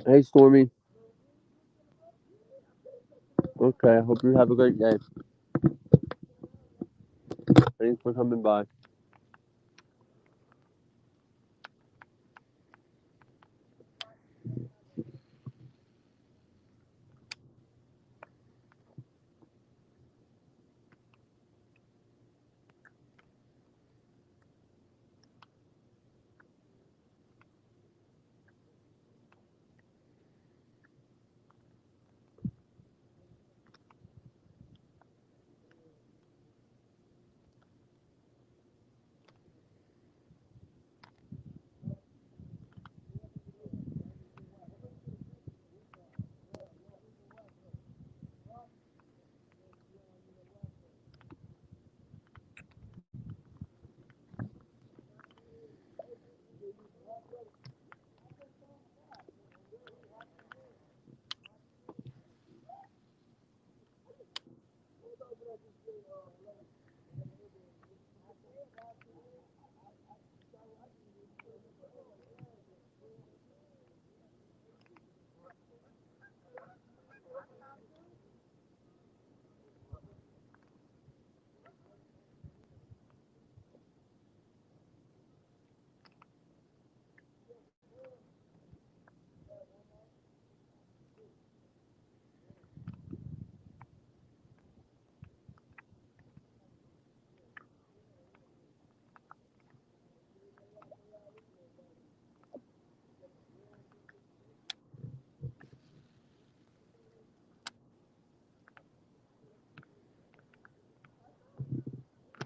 Hey, Stormy. Okay, I hope you have a great day. Thanks for coming by.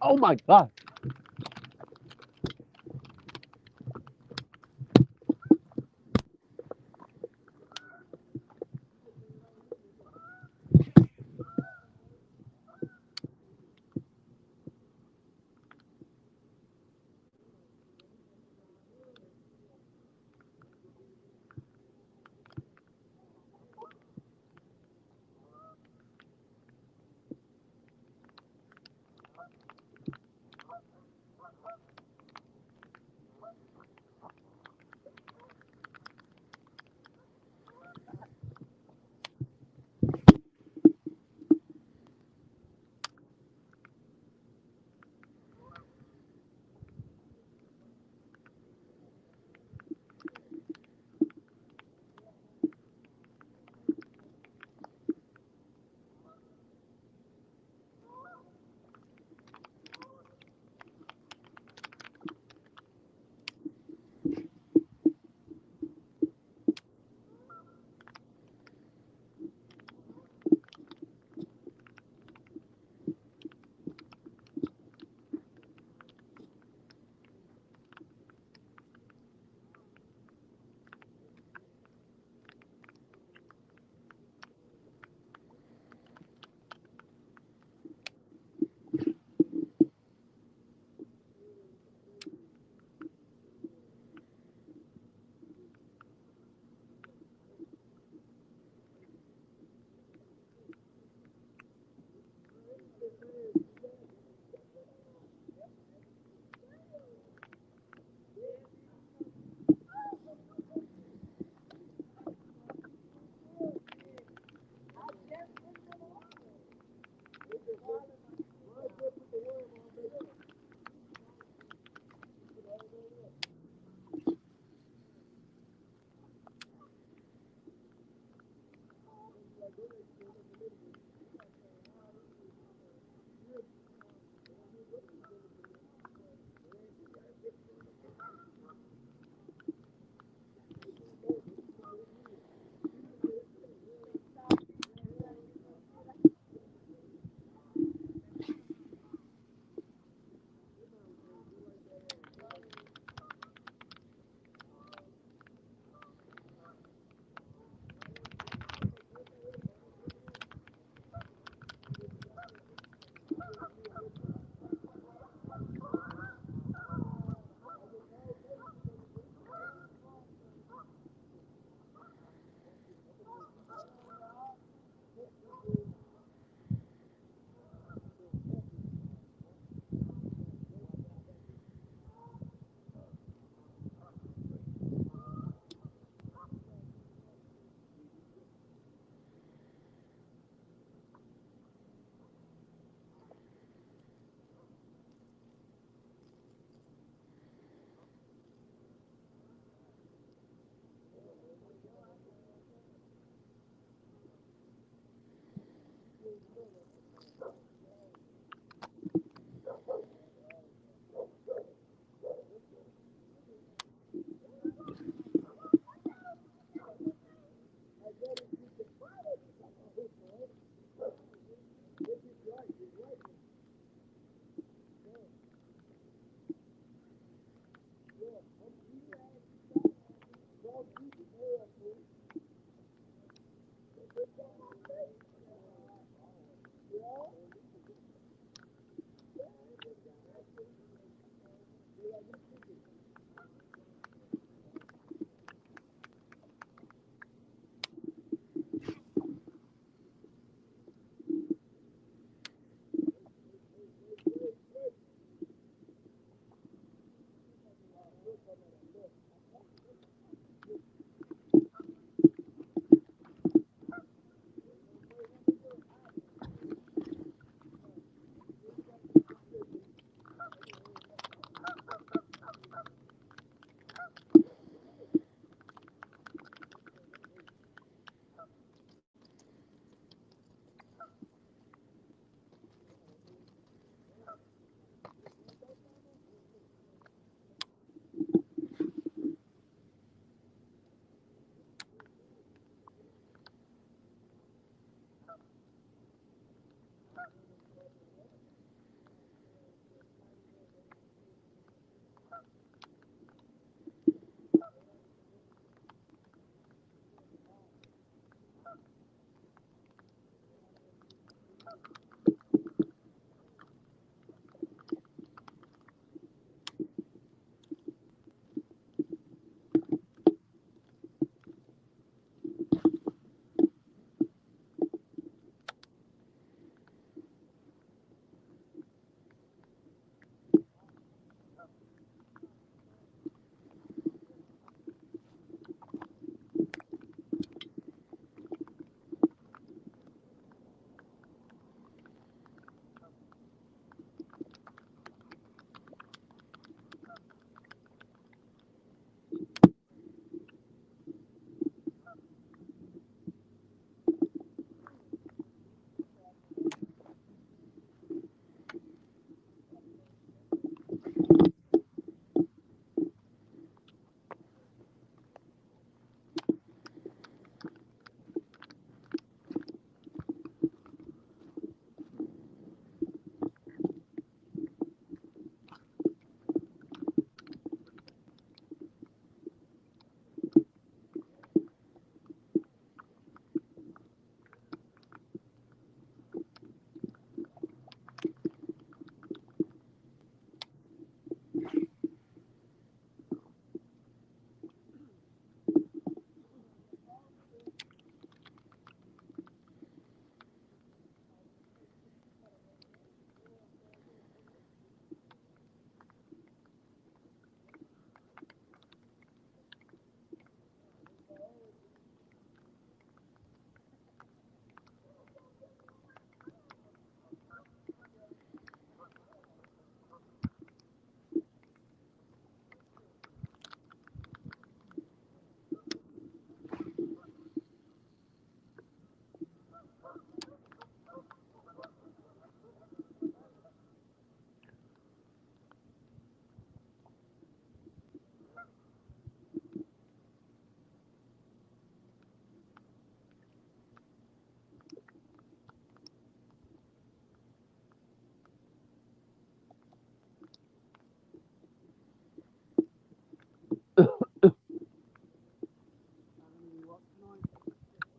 Oh my God.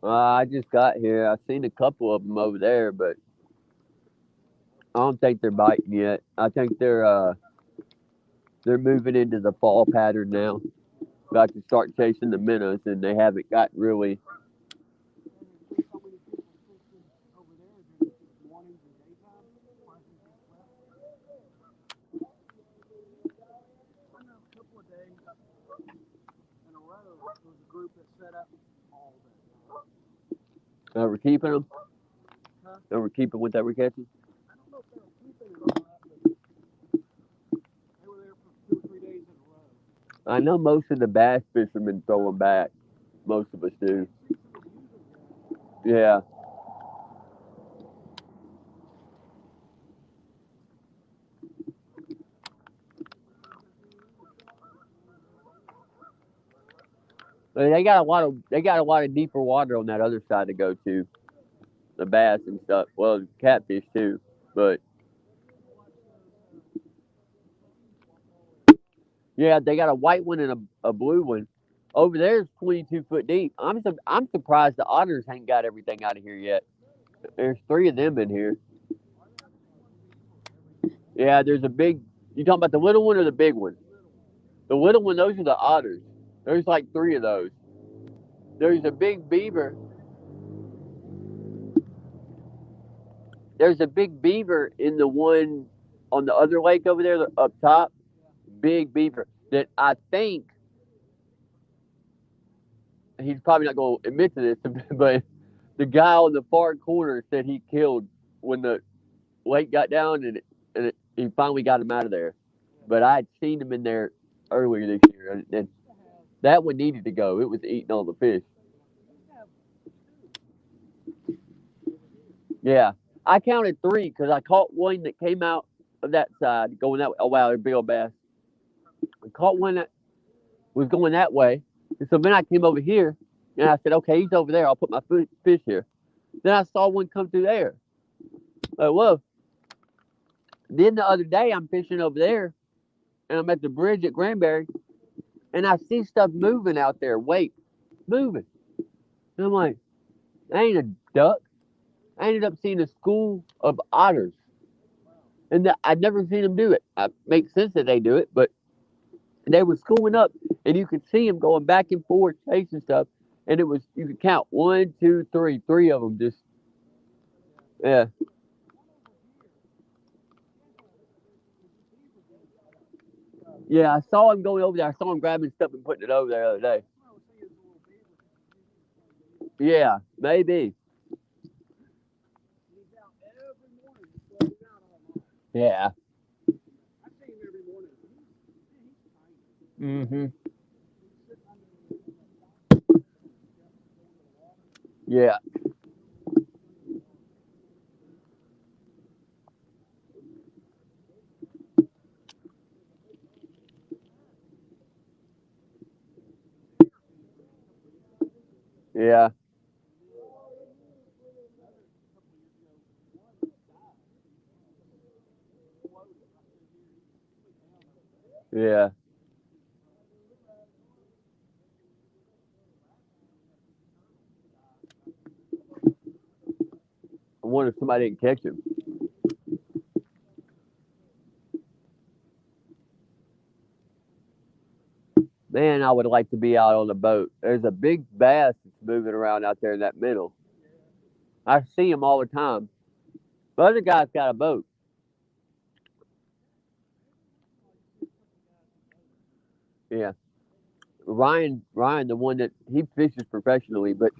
I just got here. I've seen a couple of them over there, but I don't think they're biting yet. I think they're moving into the fall pattern now. Got to start chasing the minnows, and they haven't got really. We're keeping them. We're keeping what they were catching. I know most of the bass fishermen throw them back. Most of us do. Yeah. But they got a lot of deeper water on that other side to go to. The bass and stuff. Well, catfish too. But yeah, they got a white one and a blue one. Over there is 22 foot deep. I'm surprised the otters ain't got everything out of here yet. There's three of them in here. Yeah, there's a big. You talking about the little one or the big one? The little one, those are the otters. There's like three of those. There's a big beaver. There's a big beaver in the one on the other lake over there up top. Big beaver that I think he's probably not going to admit to this, but the guy on the far corner said he killed when the lake got down and he finally got him out of there. But I had seen him in there earlier this year, and that one needed to go. It was eating all the fish. Yeah, I counted three because I caught one that came out of that side going that way. Oh wow, a big old bass. I caught one that was going that way, and so then I came over here and I said, okay, he's over there. I'll put my fish here. Then I saw one come through there. Like, whoa. Then the other day I'm fishing over there and I'm at the bridge at Granbury and I see stuff moving out there. Wait, moving. And I'm like, that ain't a duck. I ended up seeing a school of otters, and I'd never seen them do it. It makes sense that they do it, but they were schooling up, and you could see them going back and forth chasing stuff, and it was you could count one, two, three of them just yeah. Yeah, I saw him going over there. I saw him grabbing stuff and putting it over there the other day. Yeah, maybe. Yeah. Mhm. Yeah. Yeah. Yeah. I wonder if somebody didn't catch him. Man, I would like to be out on the boat. There's a big bass that's moving around out there in that middle. I see him all the time. The other guy's got a boat. Yeah. Ryan, the one that he fishes professionally, but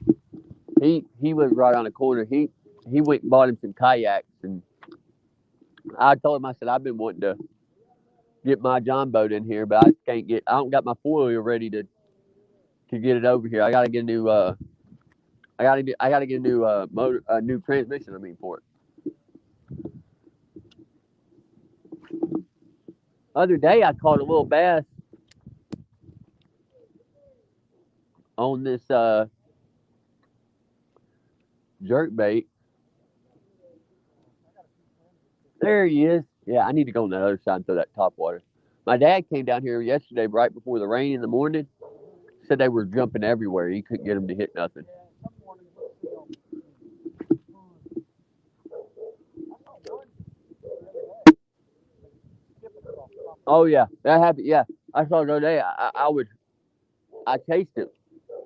he was right on the corner. He went and bought him some kayaks, and I told him I said I've been wanting to get my John boat in here, but I just can't get. I don't got my four wheel ready to get it over here. I gotta get a new. I gotta get a new motor, a new transmission. I mean for it. Other day I caught a little bass on this jerk bait. There he is. Yeah, I need to go on the other side and throw that top water. My dad came down here yesterday right before the rain in the morning. Said they were jumping everywhere. He couldn't get them to hit nothing. Oh yeah, that happened. Yeah, I saw it the other day. I chased him.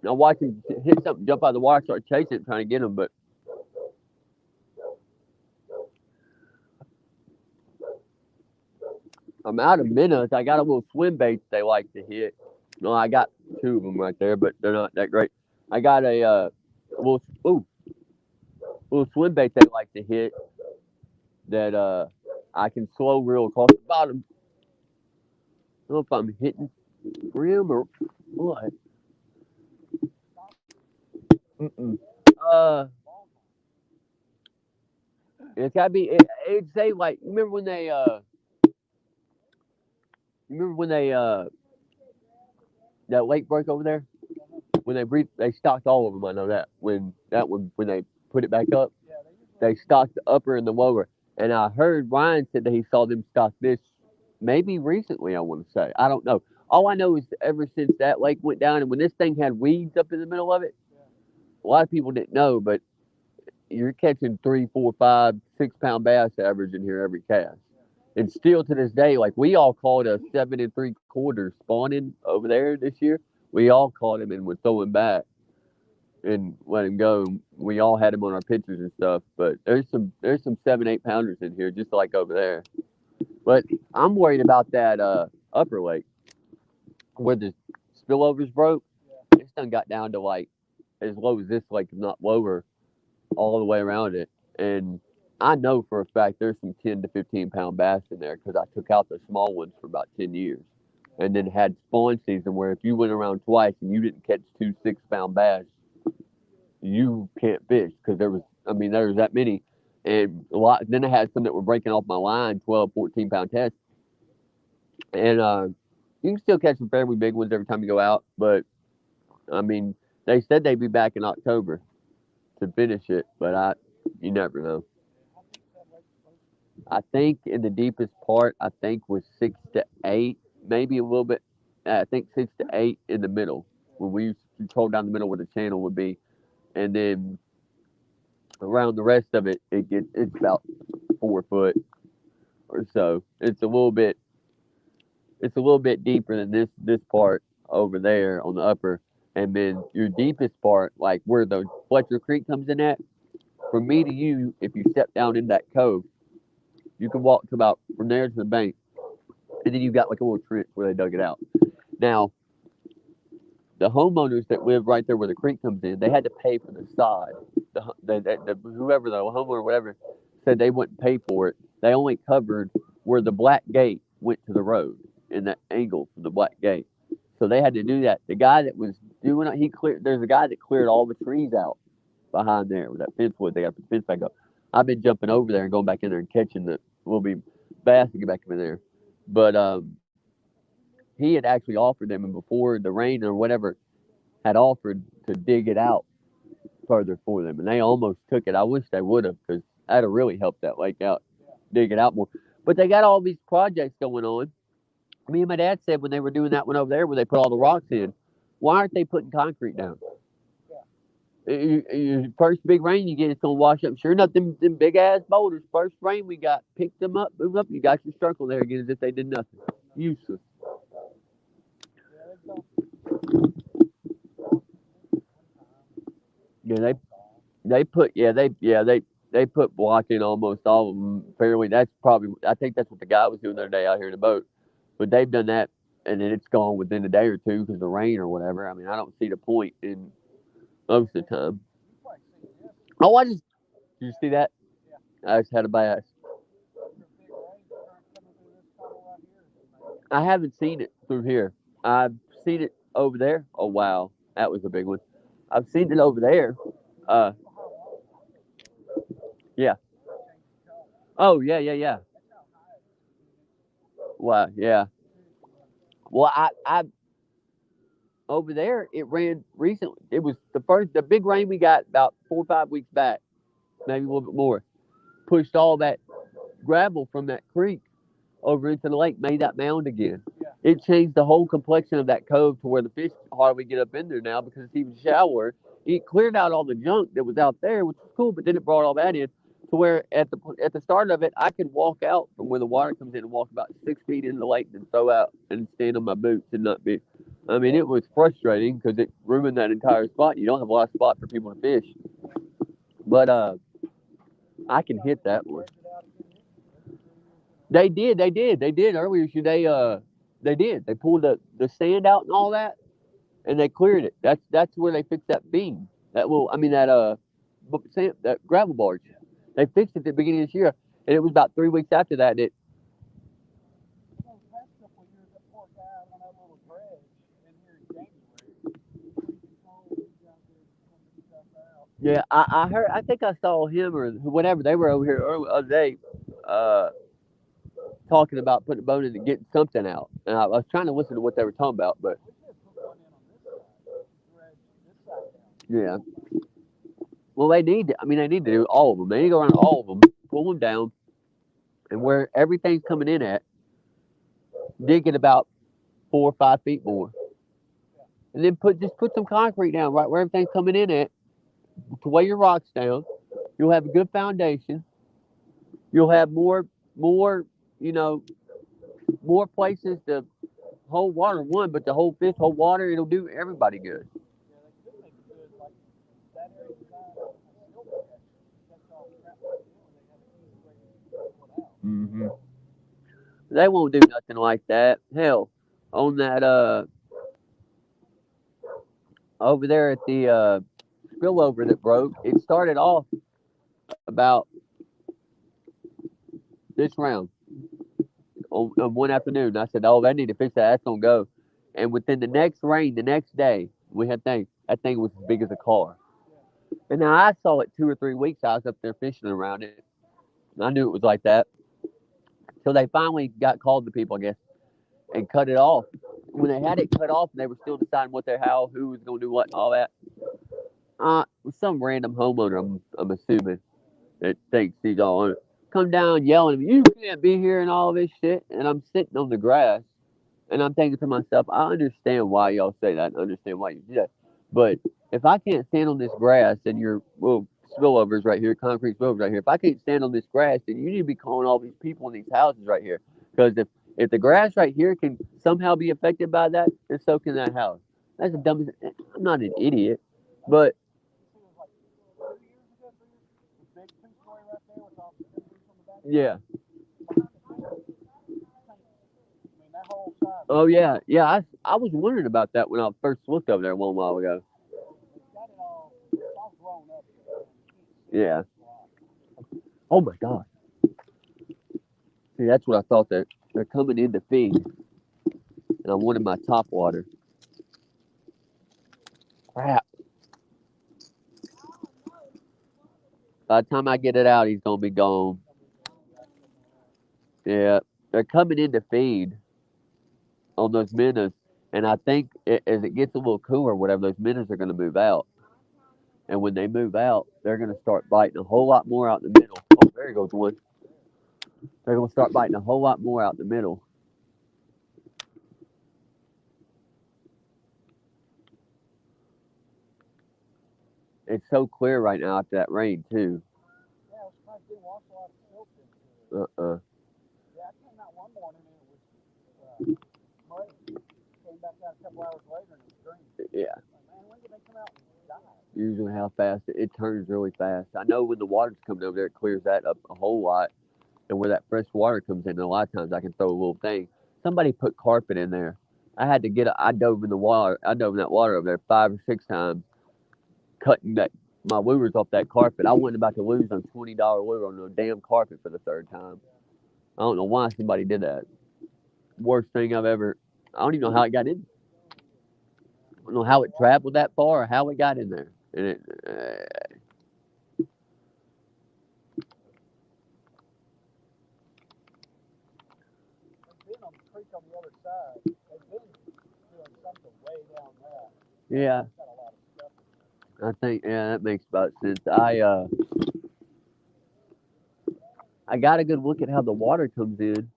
I watched him hit something, jump out of the water, start chasing it, trying to get him. But I'm out of minnows. I got a little swim bait they like to hit. No, I got two of them right there, but they're not that great. I got a little little swim bait they like to hit that I can slow reel across the bottom. I don't know if I'm hitting rim or what. Mm-mm. Uh, it's gotta be. It'd say like you remember when they that lake broke over there when they stocked all of them. I know that when they put it back up, they stocked the upper and the lower. And I heard Ryan said that he saw them stock this maybe recently. I want to say I don't know. All I know is ever since that lake went down and when this thing had weeds up in the middle of it, a lot of people didn't know, but you're catching 3, 4, 5, 6 pound bass average in here every cast. And still to this day, like we all caught a 7 3/4 spawning over there this year. We all caught him and would throw him back and let him go. We all had him on our pictures and stuff. But there's some 7, 8 pounders in here, just like over there. But I'm worried about that upper lake where the spillovers broke. This done got down to like as low as this lake, if not lower, all the way around it. And I know for a fact there's some 10 to 15 pound bass in there because I took out the small ones for about 10 years, and then had spawn season where if you went around twice and you didn't catch 2 6 pound bass, you can't fish because there was that many, and a lot. Then I had some that were breaking off my line, 12, 14 pound tests, and you can still catch some fairly big ones every time you go out, but I mean they said they'd be back in October to finish it, but you never know. I think in the deepest part, I think was 6 to 8, maybe a little bit. I think 6 to 8 in the middle when we control down the middle where the channel would be, and then Around the rest of it, it's about 4 foot or so. It's a little bit deeper than this part over there on the upper, and then your deepest part, like where the Fletcher Creek comes in at. From me to you, if you step down in that cove, you can walk to about from there to the bank, and then you got like a little trench where they dug it out. Now, the homeowners that live right there where the creek comes in, they had to pay for the sod. Whoever the homeowner or whatever said they wouldn't pay for it. They only covered where the black gate went to the road in that angle from the black gate. So they had to do that. The guy that was doing it, he cleared. There's a guy that cleared all the trees out behind there with that fence wood. They got the fence back up. I've been jumping over there and going back in there and catching the will be bass to get back in there. But he had actually offered them, and before the rain or whatever had offered to dig it out further for them, and they almost took it. I wish they would have, because that'd have really helped that lake out, dig it out more. But they got all these projects going on. Me and my dad said when they were doing that one over there, where they put all the rocks in, why aren't they putting concrete down? First big rain you get, it's gonna wash up. Sure enough, them big ass boulders. First rain we got, picked them up, moved up. You got your circle there again, as if they did nothing. Useless. Yeah, they put they put block in almost all of them fairly. That's probably, I think that's what the guy was doing the other day out here in the boat. But they've done that, and then it's gone within a day or two because of rain or whatever. I mean, I don't see the point in most of the time. Oh, did you see that? I just had a bass. I haven't seen it through here. I've seen it over there. Oh wow, that was a big one. I've seen it over there. Uh, yeah. Oh yeah, yeah, yeah. Wow, yeah. Well, I over there it ran recently. It was the big rain we got about 4 or 5 weeks back, maybe a little bit more. Pushed all that gravel from that creek over into the lake, made that mound again. It changed the whole complexion of that cove to where the fish hardly get up in there now because it's even shallower. It cleared out all the junk that was out there, which was cool, but then it brought all that in to where at the start of it, I could walk out from where the water comes in and walk about 6 feet into the lake and throw out and stand on my boots and not be. I mean, it was frustrating because it ruined that entire spot. You don't have a lot of spot for people to fish, but I can hit that one. They did earlier today. They did. They pulled the sand out and all that, and they cleared it. That's where they fixed that beam. That gravel barge. They fixed it at the beginning of this year, and it was about 3 weeks after that. Yeah, I heard. I think I saw him or whatever. They were over here early other day, uh, talking about putting a boat in and getting something out. And I was trying to listen to what they were talking about, but yeah. Well, they need. I mean, they need to do all of them. They need to go around all of them, pull them down, and where everything's coming in at, dig it about 4 or 5 feet more, and then put some concrete down right where everything's coming in at, to weigh your rocks down. You'll have a good foundation. You'll have more, you know, more places to hold water. One, but the whole fish hold water. It'll do everybody good. Hmm. They won't do nothing like that. Hell, on that over there at the spillover that broke, it started off about this round on one afternoon. I said, "Oh, they need to fix that. That's gonna go." And within the next rain, the next day, we had that thing was as big as a car. And now I saw it 2 or 3 weeks. I was up there fishing around it. And I knew it was like that. So they finally got called to people, I guess, and cut it off. When they had it cut off, and they were still deciding who was gonna do what, and all that. Some random homeowner, I'm assuming, that thinks he's all on it, come down yelling at me, "You can't be here," and all this shit. And I'm sitting on the grass, and I'm thinking to myself, I understand why y'all say that. I understand why you do that. But if I can't stand on this grass and you're, well, spillovers right here, concrete spillovers right here. If I can't stand on this grass, then you need to be calling all these people in these houses right here. Because if the grass right here can somehow be affected by that, then so can that house. That's the dumbest. I'm not an idiot, but yeah. Oh yeah, yeah. I was wondering about that when I first looked over there one while ago. Yeah. Oh my God. See, that's what I thought. They're coming in to feed, and I wanted my top water. Crap. By the time I get it out, he's gonna be gone. Yeah. They're coming in to feed on those minnows, and I think as it gets a little cooler, whatever, those minnows are gonna move out. And when they move out, they're gonna start biting a whole lot more out in the middle. Oh, there goes one. They're gonna start biting a whole lot more out in the middle. It's so clear right now after that rain too. Uh. Yeah. Usually how fast it turns really fast. I know when the water's coming over there, it clears that up a whole lot. And where that fresh water comes in, a lot of times I can throw a little thing. Somebody put carpet in there. I had to I dove in the water. I dove in that water over there 5 or 6 times, cutting my lures off that carpet. I wasn't about to lose on $20 lure on the damn carpet for the third time. I don't know why somebody did that. Worst thing I've ever. I don't even know how it got in. I don't know how it traveled that far or how it got in there. And yeah, I think that makes about sense. I got a good look at how the water comes in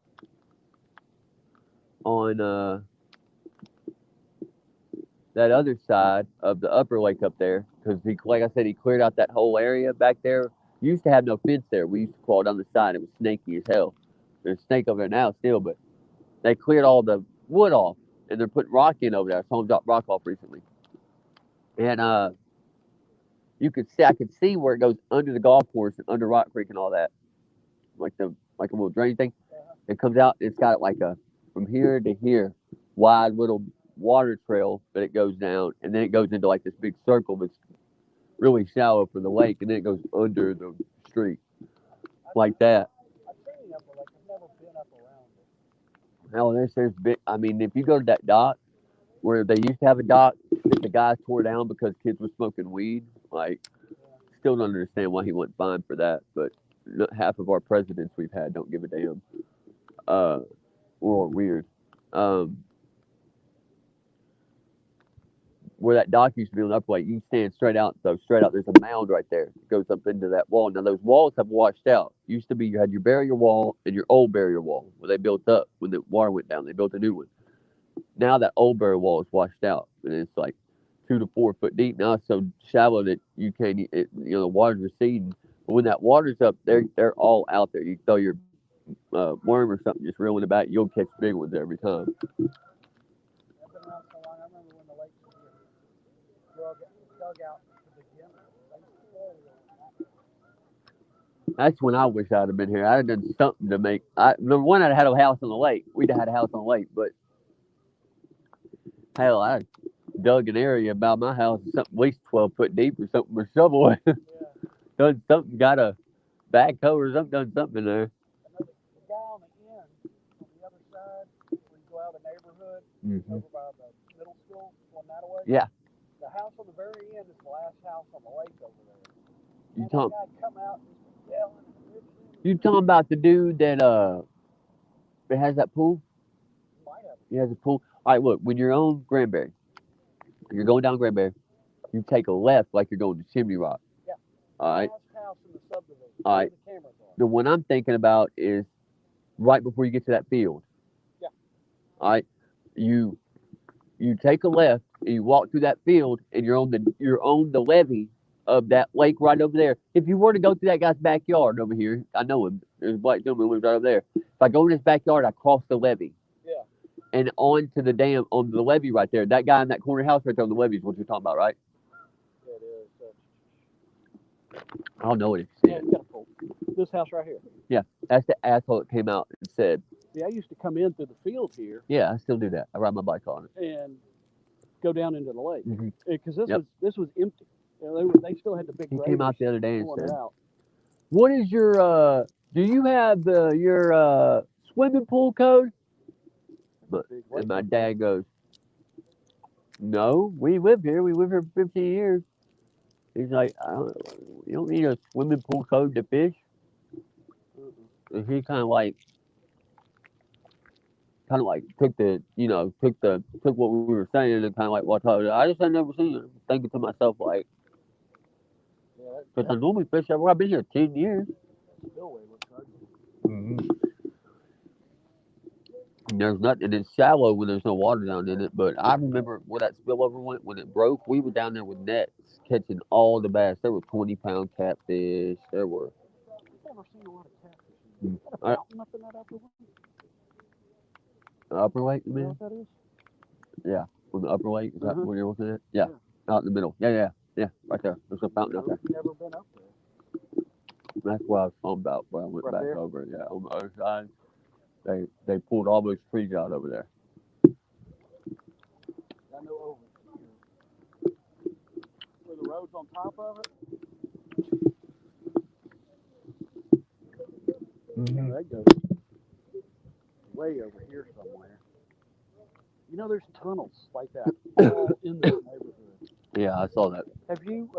on that other side of the upper lake up there because like I said, he cleared out that whole area back there. Used to have no fence there. We used to crawl down the side. It was snaky as hell. There's a snake over there now still, but they cleared all the wood off and they're putting rock in over there. Someone dropped rock off recently, and I could see where it goes under the golf course and under Rock Creek and all that, like a little drain thing. It comes out. It's got like a from here to here wide little water trail, but it goes down and then it goes into like this big circle that's really shallow for the lake, and then it goes under the street like that. Hell, there's big. I mean, if you go to that dock where they used to have a dock that the guy tore down because kids were smoking weed, like still don't understand why he wasn't fined for that. But half of our presidents we've had don't give a damn. Uh, or weird. Um, where that dock used to be on the upper lake, you can stand straight out. So straight out, there's a mound right there. It goes up into that wall. Now those walls have washed out. Used to be you had your barrier wall and your old barrier wall where they built up when the water went down. They built a new one. Now that old barrier wall is washed out and it's like 2 to 4 foot deep. Now it's so shallow that you can't. The water's receding. But when that water's up, they're all out there. You throw your worm or something, just reeling it back. You'll catch big ones every time. That's when I wish I'd have been here. I'd have done something to make. The one I'd had a house on the lake. We'd have had a house on the lake, but hell, I dug an area about my house, something at least 12 foot deep or something with a shovel. Done something, got a backhoe or something, done something in there. Mm-hmm. Yeah. You talking? You talking about the dude that has that pool? He has a pool. All right, look, when you're on Granbury, you're going down Granbury, you take a left like you're going to Chimney Rock. All right. All right. The one I'm thinking about is right before you get to that field. All right. You you take a left and you walk through that field and you're on the levee of that lake right over there. If you were to go through that guy's backyard over here, I know him. There's a black gentleman who lives right over there. If I go in his backyard, I cross the levee. Yeah. And onto the dam on the levee right there. That guy in that corner house right there on the levee is what you're talking about, right? Yeah, it is. I don't know what it Yeah, said. you gotta pull. This house right here. Yeah, that's the asshole that came out and said, Yeah, I used to come in through the field here "Yeah, I still do that. I ride my bike on it." and go down into the lake Mm-hmm. because Yep. this was empty. You know, they still had the big He graders came out the other day and pulling said, it out. "What is your? Do you have your swimming pool code?" But Big and lake my up there. dad goes, "No, we live here. We live here for 15 years." He's like, "You don't need a swimming pool code to fish." Mm-mm. And he kind of like took the took what we were saying and kind of like what I just had never seen it. Thinking to myself like, Yeah, because I normally fish everywhere. I've been here 10 years. that spillway looks ugly. Mm-hmm. And there's nothing. It's shallow when there's no water down in it. But I remember where that spillover went when it broke. We were down there with nets catching all the bass. There were 20-pound catfish. There were. I've never seen a lot of catfish in Mm, there. Is that a uh, fountain up in that upper one? Upper lake, You know man. what that is? Yeah, on the upper lake. Is that Uh-huh. what you're looking at? Yeah, Yeah. out in the middle. Yeah, right there. There's a fountain out there. Never been up there. That's what I was talking about when I went Right back there. over. Yeah, on the other side, they pulled all those trees out over there. I know over here where the road's on top of it. Mm-hmm. That goes way over here somewhere. You know, there's tunnels like that all in this neighborhood. Yeah, I saw that. Have you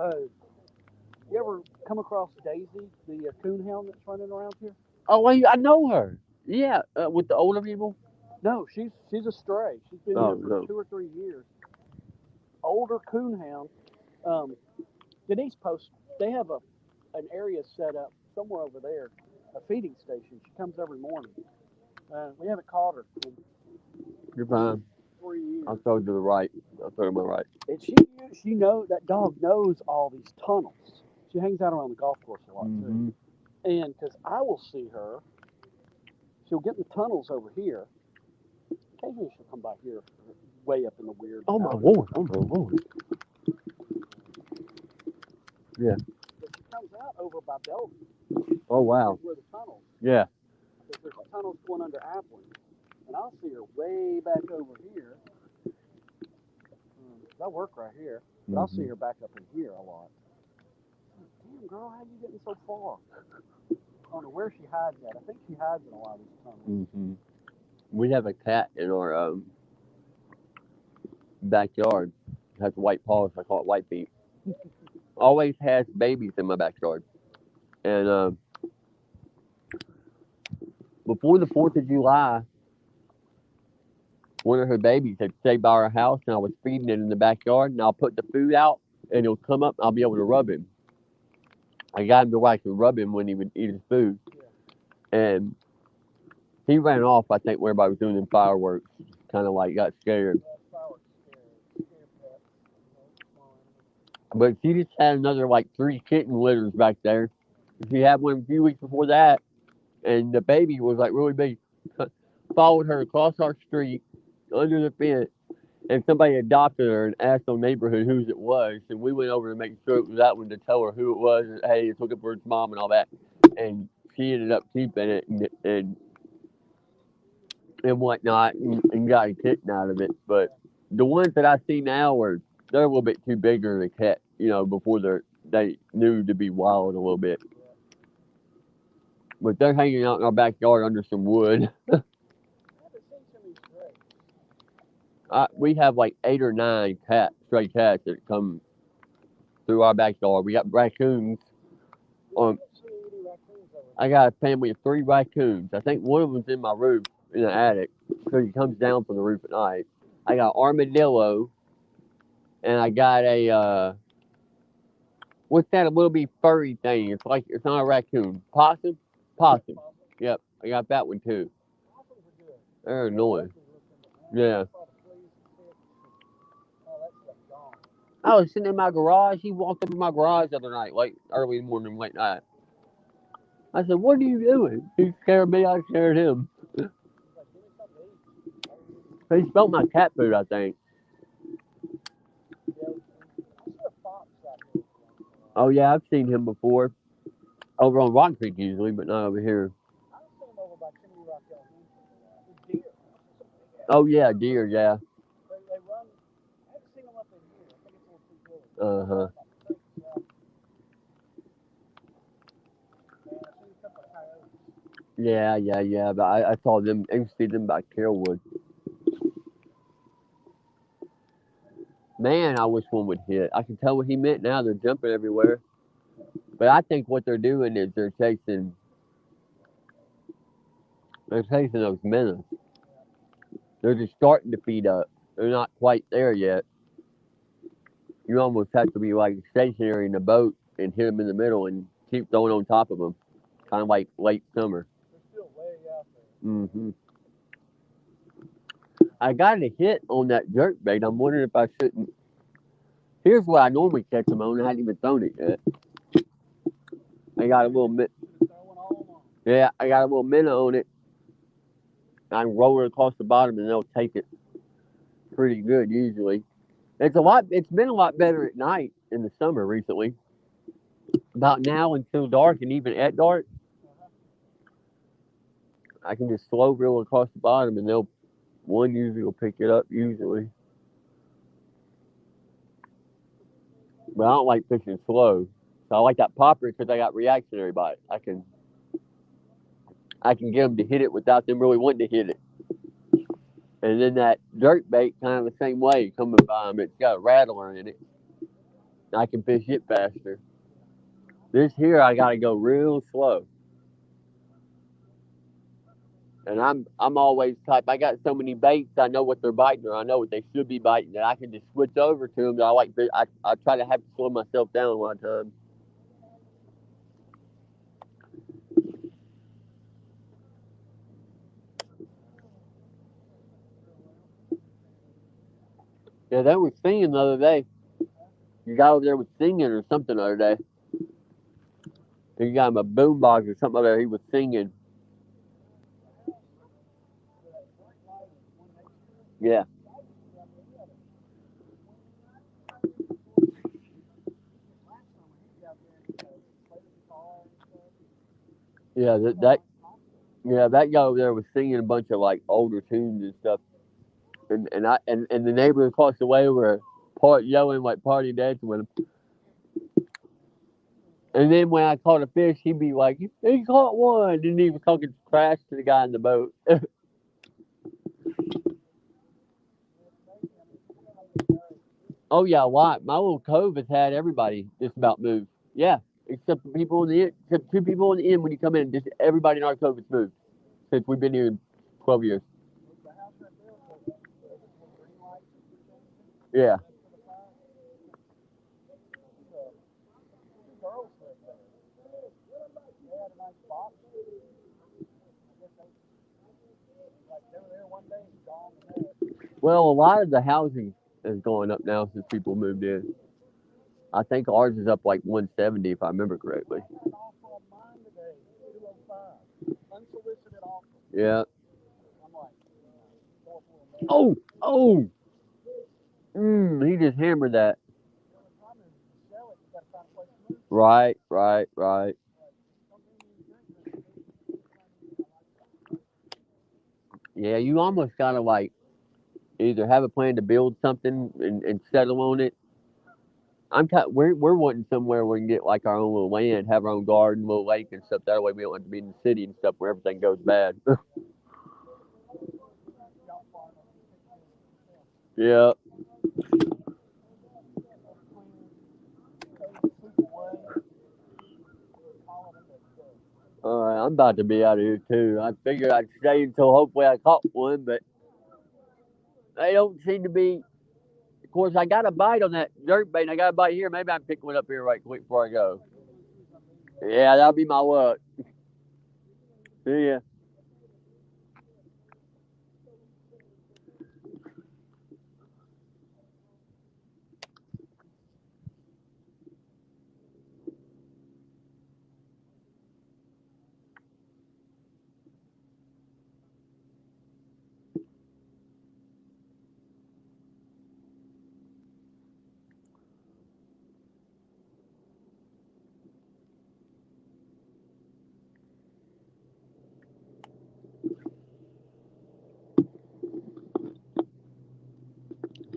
ever come across Daisy, the coonhound that's running around here? Oh, wait, I know her. Yeah, with the older people. No, she's a stray. She's been Oh here for no. 2 or 3 years. Older coonhound. Um, Denise posts. They have an area set up somewhere over there, a feeding station. She comes every morning. We haven't caught her in You're fine. 3 years. I'll throw to the right. I'll throw to my right. And she know that dog knows all these tunnels. She hangs out around the golf course a lot too. Mm-hmm. And because I will see her, she'll get in the tunnels over here. Occasionally she'll come by here, way up in the weird. Oh my mountains. lord. Oh my lord. Yeah. But she comes out over by Bellevue, Oh wow. where the tunnels. Yeah. Because there's tunnels going under Appling, and I'll see her way back over here. 'Cause I work right here, but I'll see Mm-hmm. her back up in here a lot. Damn girl, how you getting so far? I don't know where she hides at. I think she hides in a lot of these tunnels. Mm-hmm. We have a cat in our backyard. It has white paws. I call it white feet. Always has babies in my backyard. And before the 4th of July, one of her babies had stayed by our house, and I was feeding it in the backyard. And I'll put the food out, and he'll come up. And I'll be able to rub him. I got him to where I could rub him when he would eat his food, and he ran off. I think where everybody was doing them fireworks, kind of like got scared. But she just had another like 3 kitten litters back there. She had one a few weeks before that, and the baby was like really big. Followed her across our street under the fence, and somebody adopted her and asked the neighborhood whose it was, and we went over to make sure it was that one to tell her who it was, and hey, it's looking for its mom and all that, and she ended up keeping it and whatnot, and got a kitten out of it. But the ones that I see now are they're a little bit too big for the cat, before they knew to be wild a little bit. But they're hanging out in our backyard under some wood. We have like 8 or 9 stray cats that come through our backyard. We got raccoons. Um, I got a family of 3 raccoons. I think one of them's in my roof in the attic because he comes down from the roof at night. I got armadillo, and I got a what's that? A little bit furry thing. It's not a raccoon. Possum. Possum. Yep, I got that one too. They're annoying. Yeah. I was sitting in my garage. He walked up in my garage the other night, early in the morning, late night. I said, "What are you doing?" He scared me. I scared him. He smelled my cat food, I think. Oh yeah, I've seen him before. Over on Rock Creek usually, but not over here. Oh yeah, deer, yeah. Uh huh. Yeah, yeah, yeah. But I saw them. I used to see them by Carrollwood. Man, I wish one would hit. I can tell what he meant now. They're jumping everywhere. But I think what they're doing is they're chasing those minnows. They're just starting to feed up. They're not quite there yet. You almost have to be like stationary in the boat and hit them in the middle and keep throwing on top of them, kind of like late summer. Hmm. I got a hit on that jerk bait. I'm wondering if I shouldn't. Here's where I normally catch them on. I hadn't even thrown it yet. I got a little yeah, I got a little minnow on it. I can roll it across the bottom and they'll take it pretty good usually. It's been a lot better at night in the summer recently. About now until dark and even at dark, I can just slow reel across the bottom and one usually will pick it up usually. But I don't like fishing slow. So I like that popper because I got reactionary bite. I can get them to hit it without them really wanting to hit it. And then that dirt bait kind of the same way coming by them. It's got a rattler in it. I can fish it faster. This here I gotta go real slow. And I'm always type. I got so many baits. I know what they're biting, or I know what they should be biting. That I can just switch over to them. That I try to have to slow myself down one time. Yeah, they were singing the other day. You guy over there was singing or something the other day. You got him a boombox or something over there. He was singing. Yeah, yeah. That guy over there was singing a bunch of like older tunes and stuff. And the neighbors across the way were yelling like party dancing with him. And then when I caught a fish, he'd be like, "He caught one," and he was talking trash to the guy in the boat. Oh yeah, why? My little cove has had everybody just about moved. Yeah, except the people in the end, except two people in the end when you come in. Just everybody in our cove has moved since we've been here 12 years. Yeah. Well, a lot of the housing is going up now since people moved in. I think ours is up like 170 if I remember correctly. Yeah. Oh, oh. He just hammered that. Right, right, right. Yeah, you almost gotta like either have a plan to build something and settle on it. We're wanting somewhere where we can get like our own little land, have our own garden, little lake and stuff. That way we don't have to be in the city and stuff where everything goes bad. Yeah. All right, I'm about to be out of here too. I figured I'd stay until hopefully I caught one, but they don't seem to be. Of course, I got a bite on that dirt bait. And I got a bite here. Maybe I can pick one up here right quick before I go. Yeah, that'll be my luck. See ya.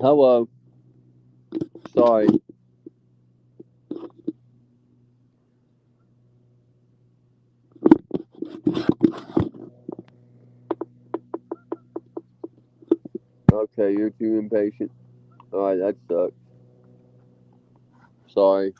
Hello. Sorry. Okay, you're too impatient. Alright, that sucks. Sorry.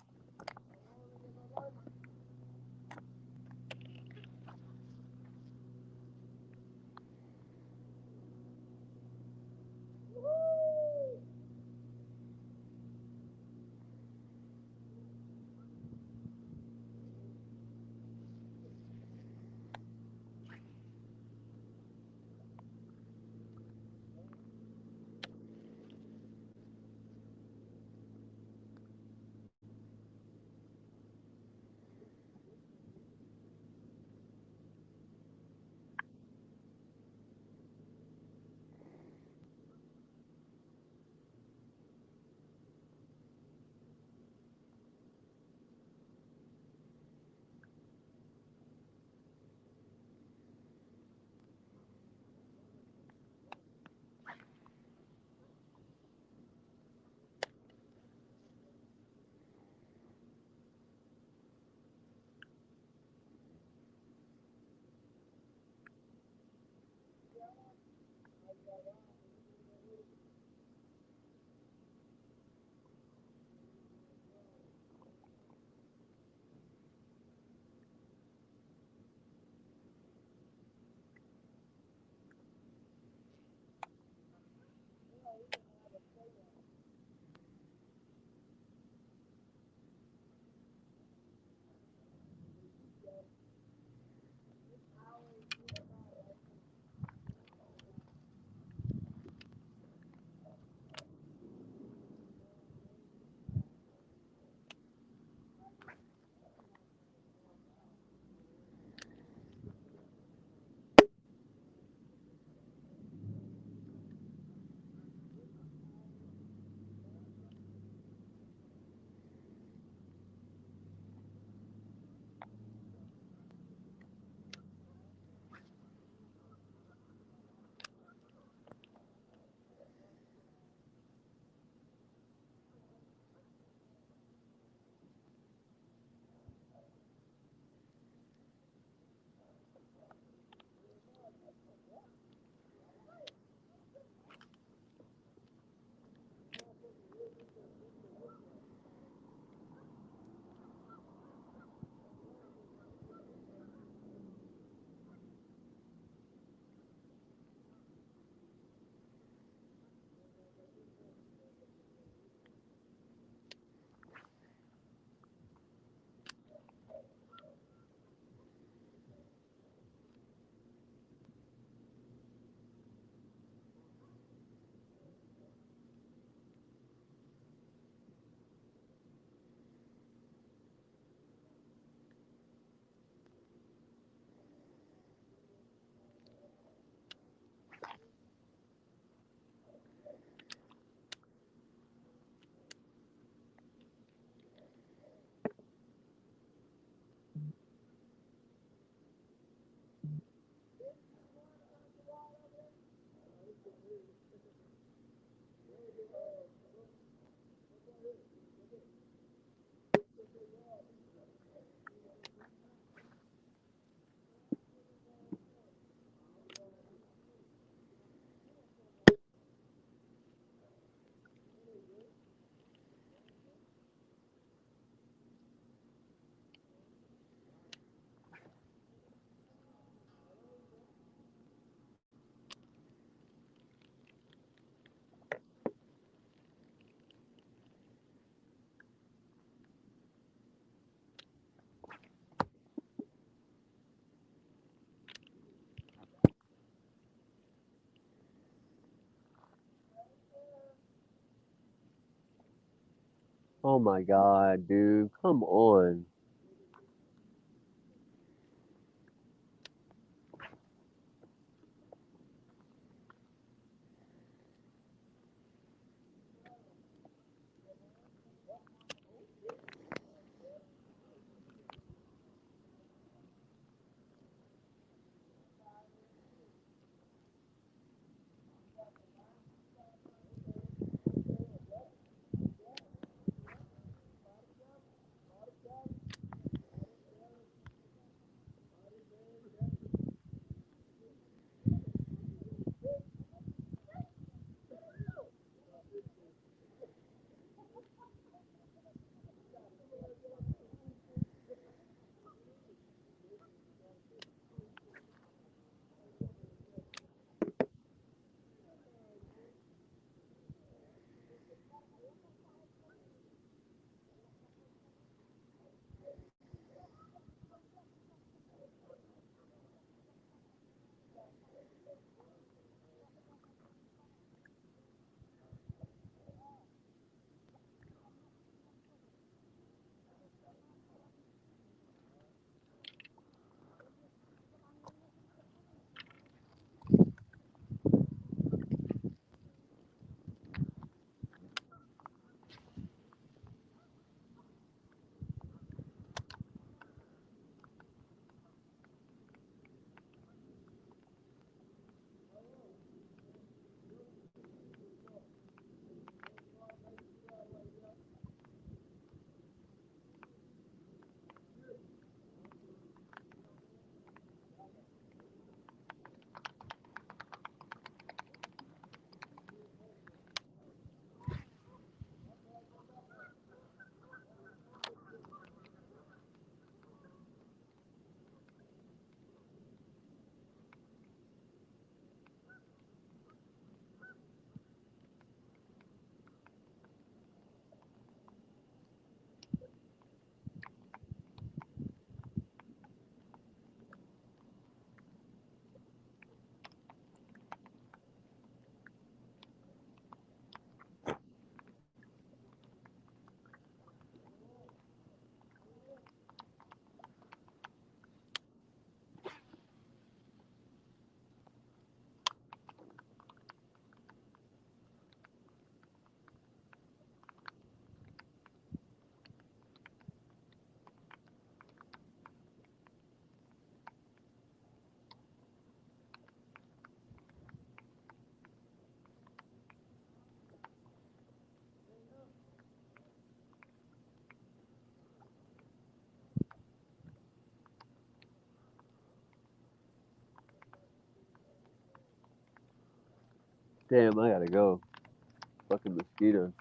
Oh my god, dude. Come on. Damn, I gotta go. Fucking mosquitoes.